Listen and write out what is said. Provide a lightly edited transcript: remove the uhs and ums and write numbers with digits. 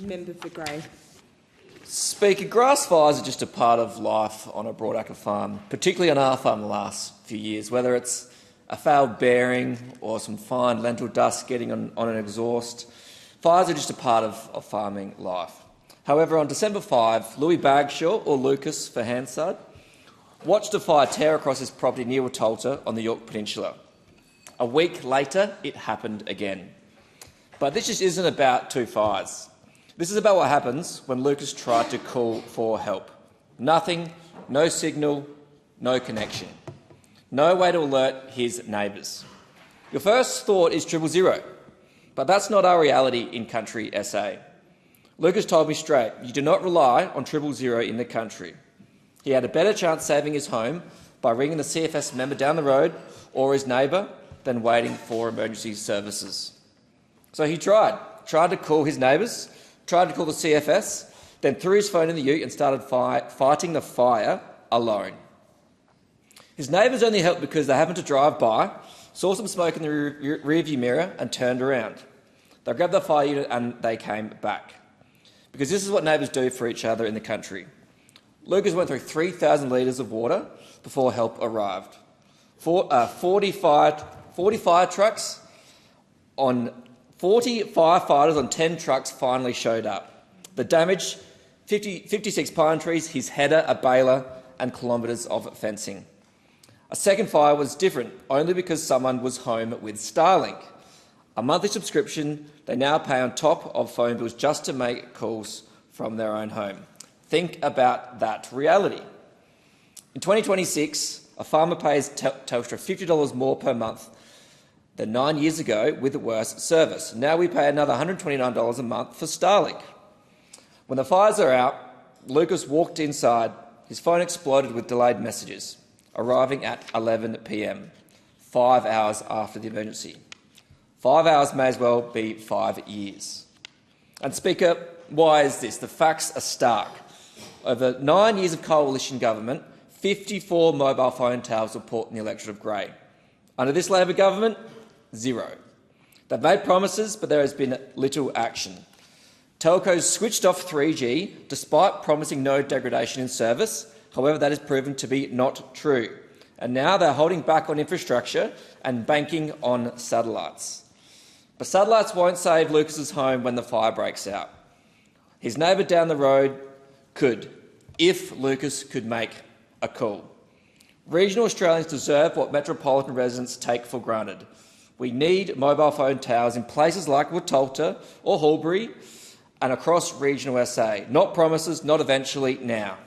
Member for Grey. Speaker, grass fires are just a part of life on a broadacre farm, particularly on our farm the last few years, whether it's a failed bearing or some fine lentil dust getting on an exhaust. Fires are just a part of farming life. However, on December 5, Louis Bagshaw, or Lucas for Hansard, watched a fire tear across his property near Watolta on the Yorke Peninsula. A week later, it happened again. But this just isn't about two fires. This is about what happens when Lucas tried to call for help. Nothing, no signal, no connection. No way to alert his neighbours. Your first thought is 000, but that's not our reality in country SA. Lucas told me straight, you do not rely on 000 in the country. He had a better chance saving his home by ringing the CFS member down the road or his neighbour than waiting for emergency services. So he tried to call his neighbours, tried to call the CFS, then threw his phone in the ute and started fighting the fire alone. His neighbours only helped because they happened to drive by, saw some smoke in the rearview mirror and turned around. They grabbed the fire unit and they came back. Because this is what neighbours do for each other in the country. Lucas went through 3,000 litres of water before help arrived. 40 fire trucks on 40 firefighters on 10 trucks finally showed up. The damage, 56 pine trees, his header, a baler and kilometres of fencing. A second fire was different, only because someone was home with Starlink. A monthly subscription they now pay on top of phone bills just to make calls from their own home. Think about that reality. In 2026, a farmer pays Telstra $50 more per month than 9 years ago with a worse service. Now we pay another $129 a month for Starlink. When the fires are out, Lucas walked inside. His phone exploded with delayed messages, arriving at 11 p.m, 5 hours after the emergency. 5 hours may as well be 5 years. And Speaker, why is this? The facts are stark. Over 9 years of coalition government, 54 mobile phone towers were put in the electorate of Grey. Under this Labor government, 0. They've made promises, but there has been little action. Telcos switched off 3G despite promising no degradation in service. However, that is proven to be not true. And now they're holding back on infrastructure and banking on satellites. But satellites won't save Lucas's home when the fire breaks out. His neighbour down the road could, if Lucas could make a call. Regional Australians deserve what metropolitan residents take for granted. We need mobile phone towers in places like Watolta or Hulbury and across regional SA. Not promises, not eventually, now.